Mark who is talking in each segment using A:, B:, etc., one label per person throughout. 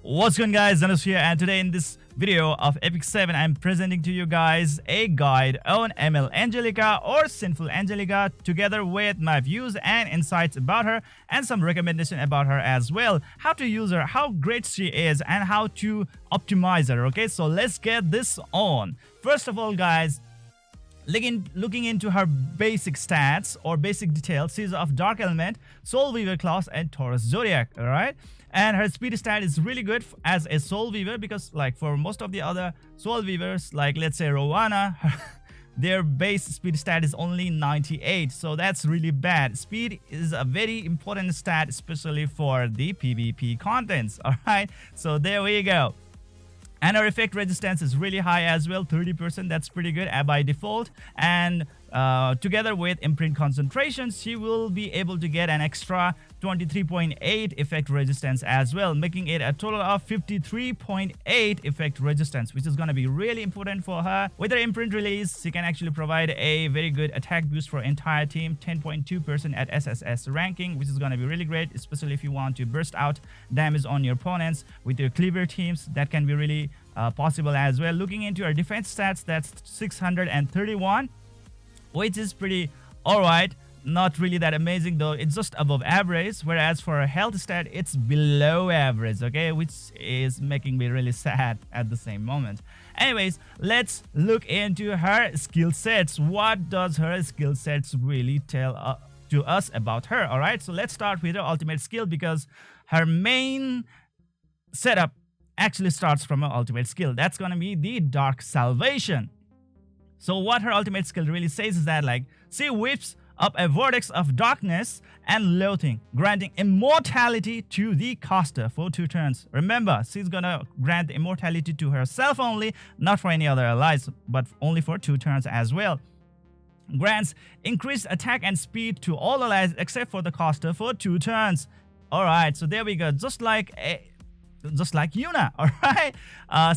A: What's going on, guys? Zennosh here, and today in this video of Epic 7 I'm presenting to you guys a guide on ML Angelica or Sinful Angelica, together with my views and insights about her and some recommendation about her as well, how to use her, how great she is, and how to optimize her. Okay, so let's get this on. First of all, guys, looking into her basic stats or basic details, she's of Dark Element, Soul Weaver class, and Taurus Zodiac. All right, and her speed stat is really good as a Soul Weaver, because like for most of the other Soul Weavers, like let's say Rowana, their base speed stat is only 98, so that's really bad. Speed is a very important stat, especially for the PvP contents. All right, so there we go. And her effect resistance is really high as well, 30%. That's pretty good by default. And together with imprint concentration, she will be able to get an extra 23.8 effect resistance as well, making it a total of 53.8 effect resistance, which is going to be really important for her. With her imprint release, she can actually provide a very good attack boost for entire team, 10.2% at SSS ranking, which is going to be really great, especially if you want to burst out damage on your opponents with your cleaver teams. That can be really possible as well. Looking into her defense stats, that's 631, which is pretty alright. Not really that amazing though, it's just above average. Whereas for her health stat, it's below average, okay, which is making me really sad at the same moment. Anyways, let's look into her skill sets. What does her skill sets really tell to us about her? All right, so let's start with her ultimate skill, because her main setup actually starts from her ultimate skill. That's gonna be the Dark Salvation. So what her ultimate skill really says is that, like, she whips up a vortex of darkness and loathing, granting immortality to the caster for 2 turns. Remember, she's gonna grant immortality to herself only, not for any other allies, but only for 2 turns as well. Grants increased attack and speed to all allies except for the caster for 2 turns. Alright, so there we go. Just like Yuna. Alright,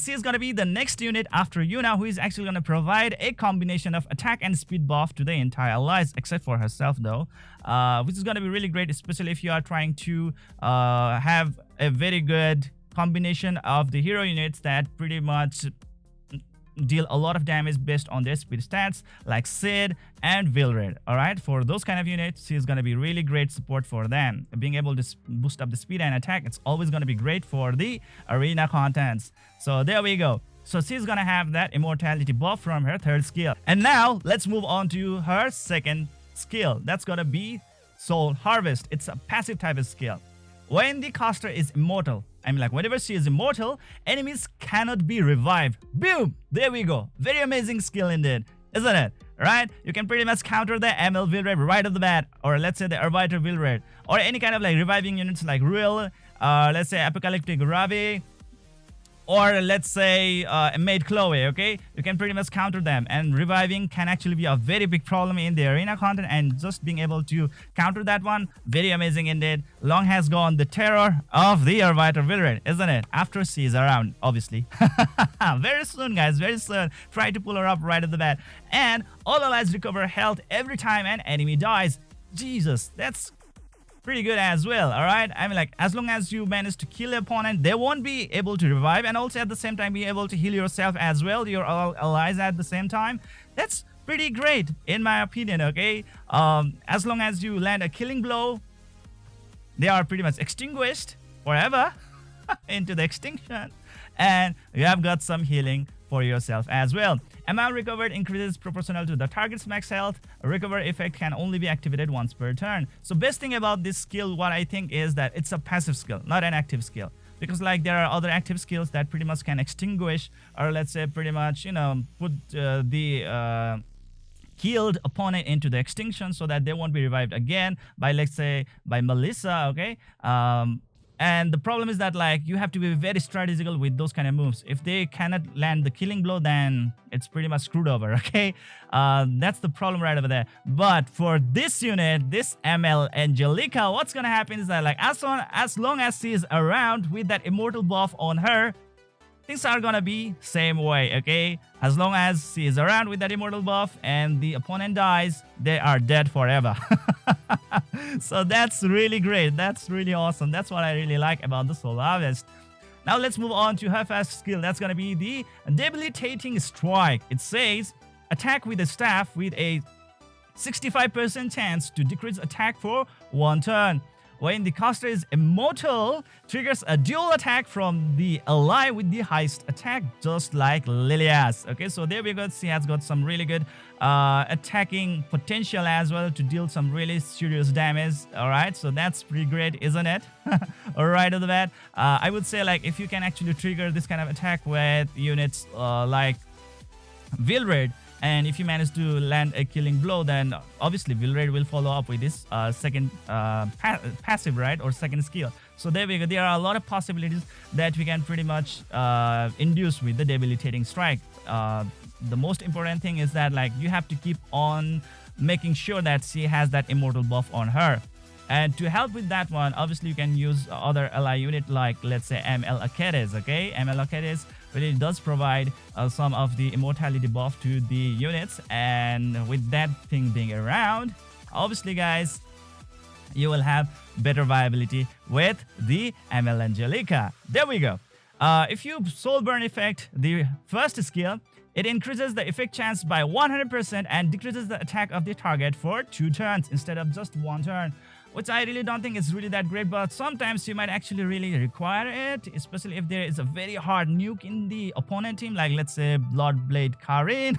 A: she is going to be the next unit after Yuna, who is actually going to provide a combination of attack and speed buff to the entire allies, except for herself though, which is going to be really great, especially if you are trying to have a very good combination of the hero units that pretty much deal a lot of damage based on their speed stats, like Sid and Vilred. All right, for those kind of units, she's going to be really great support for them. Being able to boost up the speed and attack, it's always going to be great for the arena contents. So there we go. So she's going to have that immortality buff from her 3rd skill. And now let's move on to her 2nd skill. That's going to be Soul Harvest. It's a passive type of skill. When the caster is immortal, I mean, like, whenever she is immortal, enemies cannot be revived. Boom! There we go. Very amazing skill indeed, isn't it? Right? You can pretty much counter the ML Vilred right off the bat, or let's say the Arbiter Vilred, or any kind of like reviving units like Ruel, let's say Apocalyptic Ravi, or let's say Maid Chloe. Okay, you can pretty much counter them, and reviving can actually be a very big problem in the arena content, and just being able to counter that one, very amazing indeed. Long has gone the terror of the Arbiter Vilred, isn't it? After she is around, obviously. Very soon, guys, very soon. Try to pull her up right at the bat. And all allies recover health every time an enemy dies. Jesus, that's pretty good as well. All right, I mean, like, as long as you manage to kill the opponent, they won't be able to revive, and also at the same time be able to heal yourself as well, your allies at the same time. That's pretty great in my opinion. Okay, as long as you land a killing blow, they are pretty much extinguished forever into the extinction, and you have got some healing for yourself as well. Amount recovered increases proportional to the target's max health. A recover effect can only be activated once per turn. So best thing about this skill, what I think, is that it's a passive skill, not an active skill. Because like there are other active skills that pretty much can extinguish, or let's say pretty much, you know, put the healed opponent into the extinction so that they won't be revived again by, let's say, by Melissa. Okay, and the problem is that, like, you have to be very strategical with those kind of moves. If they cannot land the killing blow, then it's pretty much screwed over. Okay, that's the problem right over there. But for this unit, this ML Angelica, what's gonna happen is that, like, as long as she is around with that immortal buff on her, things are gonna be same way. Okay, as long as she is around with that immortal buff and the opponent dies, they are dead forever. So that's really great. That's really awesome. That's what I really like about the Soul Harvest. Now let's move on to her first skill. That's gonna be the Debilitating Strike. It says attack with a staff with a 65% chance to decrease attack for 1 turn. When the caster is immortal, triggers a dual attack from the ally with the highest attack, just like Lilia's. Okay, so there we go. She has got some really good attacking potential as well to deal some really serious damage. All right, so that's pretty great, isn't it? All right, off the bat, I would say like if you can actually trigger this kind of attack with units like Vilred, and if you manage to land a killing blow, then obviously Vilred will follow up with this second passive, right, or second skill. So there we go. There are a lot of possibilities that we can pretty much induce with the Debilitating Strike. The most important thing is that like you have to keep on making sure that she has that immortal buff on her. And to help with that one, obviously you can use other ally unit like, let's say, ML Akedes. Okay, ML Akedes really does provide some of the immortality buff to the units, and with that thing being around, obviously guys, you will have better viability with the ML Angelica. There we go. If you soul burn effect the first skill, it increases the effect chance by 100% and decreases the attack of the target for 2 turns instead of just 1 turn, which I really don't think is really that great, but sometimes you might actually really require it, especially if there is a very hard nuke in the opponent team, like let's say Bloodblade Karin,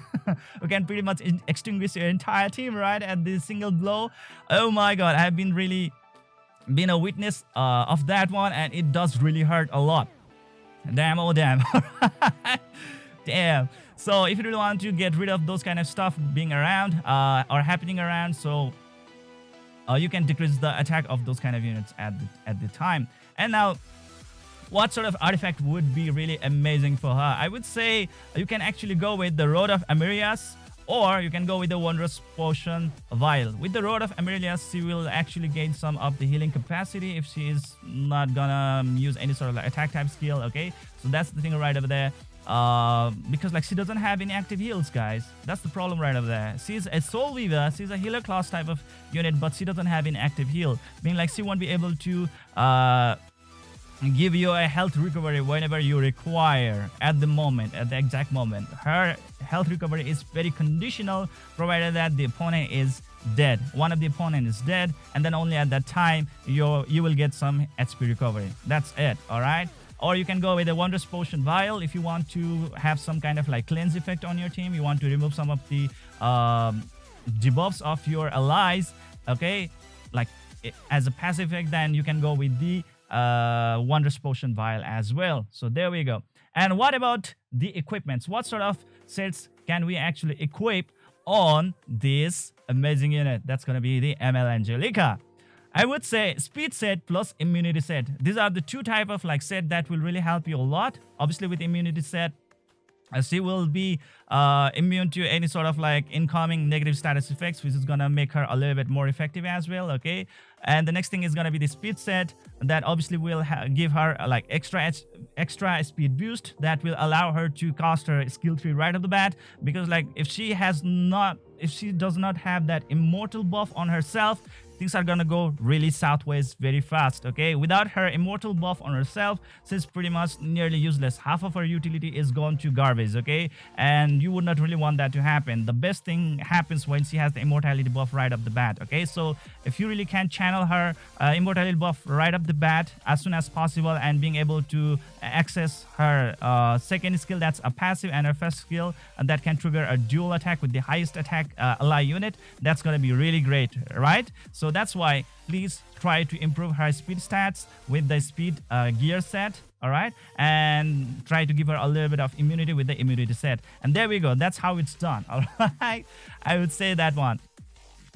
A: who can pretty much extinguish your entire team, right, at the single blow. Oh my god, I have been a witness of that one, and it does really hurt a lot. Damn, oh damn. Damn. So if you really want to get rid of those kind of stuff being around or happening around, so you can decrease the attack of those kind of units at the time. And now, what sort of artifact would be really amazing for her? I would say you can actually go with the Road of Amelias, or you can go with the Wondrous Potion Vial. With the Road of Amelias, she will actually gain some of the healing capacity if she is not gonna use any sort of like attack type skill. Okay, so that's the thing right over there. Because like she doesn't have any active heals, guys. That's the problem right over there. She's a Soul Weaver, she's a healer class type of unit, but she doesn't have an active heal, meaning like she won't be able to give you a health recovery whenever you require at the moment, at the exact moment. Her health recovery is very conditional, provided that the opponent is dead. One of the opponent is dead, and then only at that time you will get some HP recovery. That's it. All right. Or you can go with a Wondrous Potion Vial if you want to have some kind of like cleanse effect on your team. You want to remove some of the debuffs of your allies, okay, like as a passive effect, then you can go with the Wondrous Potion Vial as well. So there we go. And what about the equipments? What sort of sets can we actually equip on this amazing unit? That's going to be the ML Angelica. I would say speed set plus immunity set. These are the two type of like set that will really help you a lot. Obviously with immunity set, she will be immune to any sort of like incoming negative status effects, which is gonna make her a little bit more effective as well. Okay, and the next thing is gonna be the speed set that obviously will give her like extra speed boost that will allow her to cast her skill 3 right off the bat, because like if she does not have that immortal buff on herself, things are gonna go really southways very fast. Okay, without her immortal buff on herself, she's pretty much nearly useless. Half of her utility is gone to garbage. Okay, and you would not really want that to happen. The best thing happens when she has the immortality buff right off the bat. Okay, so if you really can channel her immortality buff right off the bat as soon as possible, and being able to access her second skill, that's a passive, and her first skill that can trigger a dual attack with the highest attack ally unit, that's gonna be really great, right? So that's why please try to improve her speed stats with the speed gear set, all right, and try to give her a little bit of immunity with the immunity set. And there we go, that's how it's done. All right, I would say that one.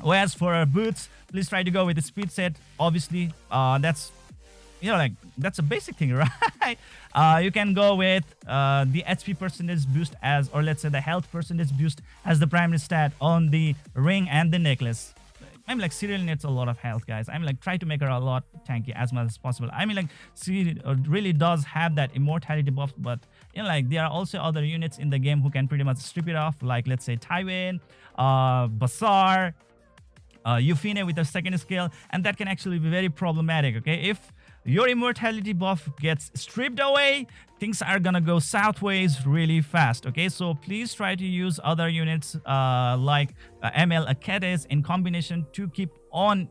A: Whereas for her boots, please try to go with the speed set. Obviously that's, you know, like that's a basic thing, right? You can go with the HP percentage boost as, or let's say the health percentage boost as the primary stat on the ring and the necklace. I'm like, she really needs a lot of health, guys. I'm like, try to make her a lot tanky as much as possible. I mean, like, she really does have that immortality buff, but you know, like, there are also other units in the game who can pretty much strip it off, like, let's say Tywin, Bazaar, Euphine with her second skill, and that can actually be very problematic. Okay, if your immortality buff gets stripped away, things are gonna go southways really fast. Okay, so please try to use other units like ML Aketes in combination to keep on,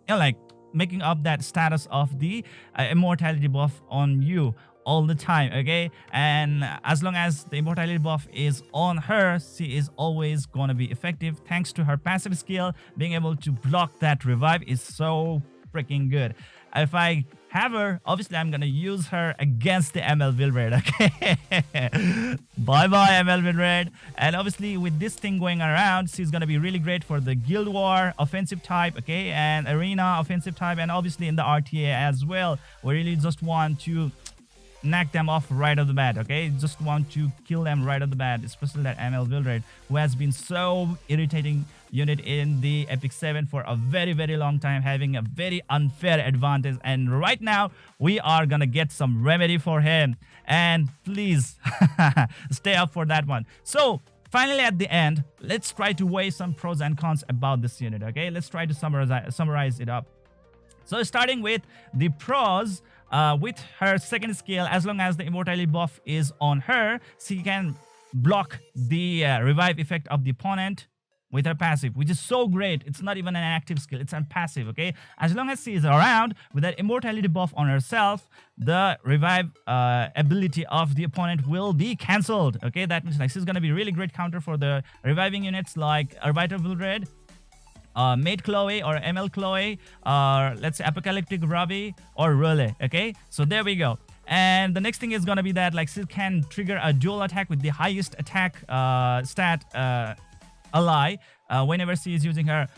A: like making up that status of the immortality buff on you all the time. Okay, and as long as the immortality buff is on her, she is always gonna be effective thanks to her passive skill. Being able to block that revive is so freaking good. If I have her, obviously I'm gonna use her against the ML Vilred. Okay, bye bye ML Vilred. And obviously with this thing going around, she's gonna be really great for the Guild War offensive type, okay, and Arena offensive type, and obviously in the RTA as well. We really just want to knock them off right off the bat. Okay, just want to kill them right off the bat, especially that ML Vilred, who has been so irritating unit in the Epic 7 for a very long time, having a very unfair advantage. And right now we are gonna get some remedy for him, and please stay up for that one. So finally at the end, let's try to weigh some pros and cons about this unit. Okay, let's try to summarize it up. So starting with the pros, with her second skill, as long as the immortality buff is on her, she can block the revive effect of the opponent with her passive, which is so great. It's not even an active skill, it's a passive. Okay, as long as she is around with that immortality buff on herself, the revive ability of the opponent will be cancelled. Okay, that means like she's gonna be really great counter for the reviving units like Arbiter Vilred, Maid Chloe or ML Chloe, or let's say Apocalyptic Robbie or Rule. Okay, so there we go. And the next thing is gonna be that like she can trigger a dual attack with the highest attack stat ally whenever she is using her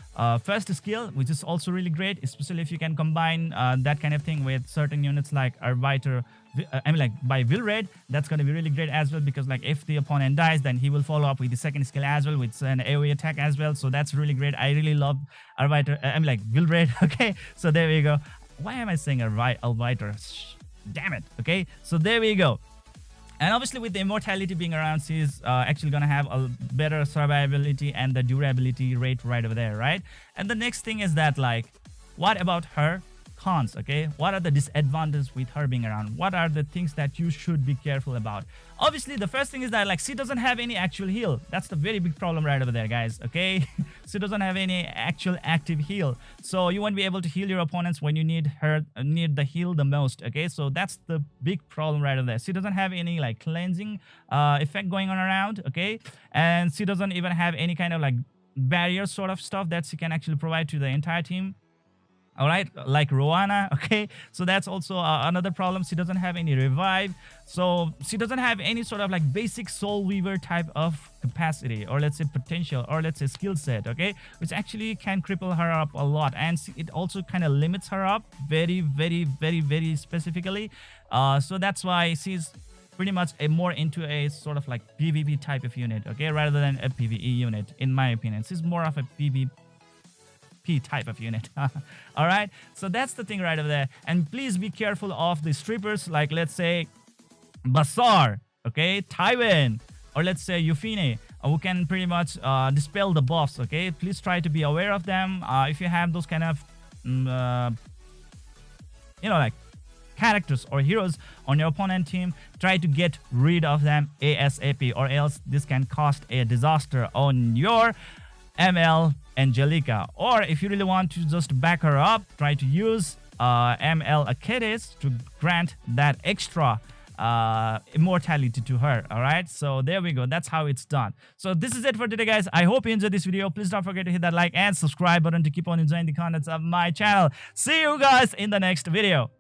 A: first skill, which is also really great, especially if you can combine that kind of thing with certain units like Arbiter, I mean like by Vilred. That's going to be really great as well, because like if the opponent dies, then he will follow up with the second skill as well, with an AoE attack as well. So that's really great. I really love Arbiter, I mean like Vilred. Okay, so there we go. Why am I saying Arbiter? Damn it. Okay, so there we go. And obviously with the immortality being around, she's actually going to have a better survivability and the durability rate right over there, right? And the next thing is that like, what about her cons? Okay, what are the disadvantages with her being around? What are the things that you should be careful about? Obviously the first thing is that like she doesn't have any actual heal. That's the very big problem right over there, guys. Okay, she doesn't have any actual active heal, so you won't be able to heal your opponents when you need the heal the most. Okay, so that's the big problem right over there. She doesn't have any like cleansing effect going on around. Okay, and she doesn't even have any kind of like barrier sort of stuff that she can actually provide to the entire team. All right, like Roana. Okay, so that's also another problem. She doesn't have any revive, so she doesn't have any sort of like basic soul weaver type of capacity, or let's say potential, or let's say skill set. Okay, which actually can cripple her up a lot, and it also kind of limits her up very specifically. So that's why she's pretty much more into a sort of like PvP type of unit, okay, rather than a PvE unit, in my opinion. She's more of a PvP type of unit. All right, so that's the thing right over there. And please be careful of the strippers, like let's say Basar, okay, Tywin, or let's say Euphine, who can pretty much dispel the buffs. Okay, please try to be aware of them. If you have those kind of like characters or heroes on your opponent team, try to get rid of them ASAP, or else this can cost a disaster on your ML Angelica. Or if you really want to just back her up, try to use ML Aketes to grant that extra immortality to her. All right, so there we go. That's how it's done. So this is it for today, guys. I hope you enjoyed this video. Please don't forget to hit that like and subscribe button to keep on enjoying the contents of my channel. See you guys in the next video.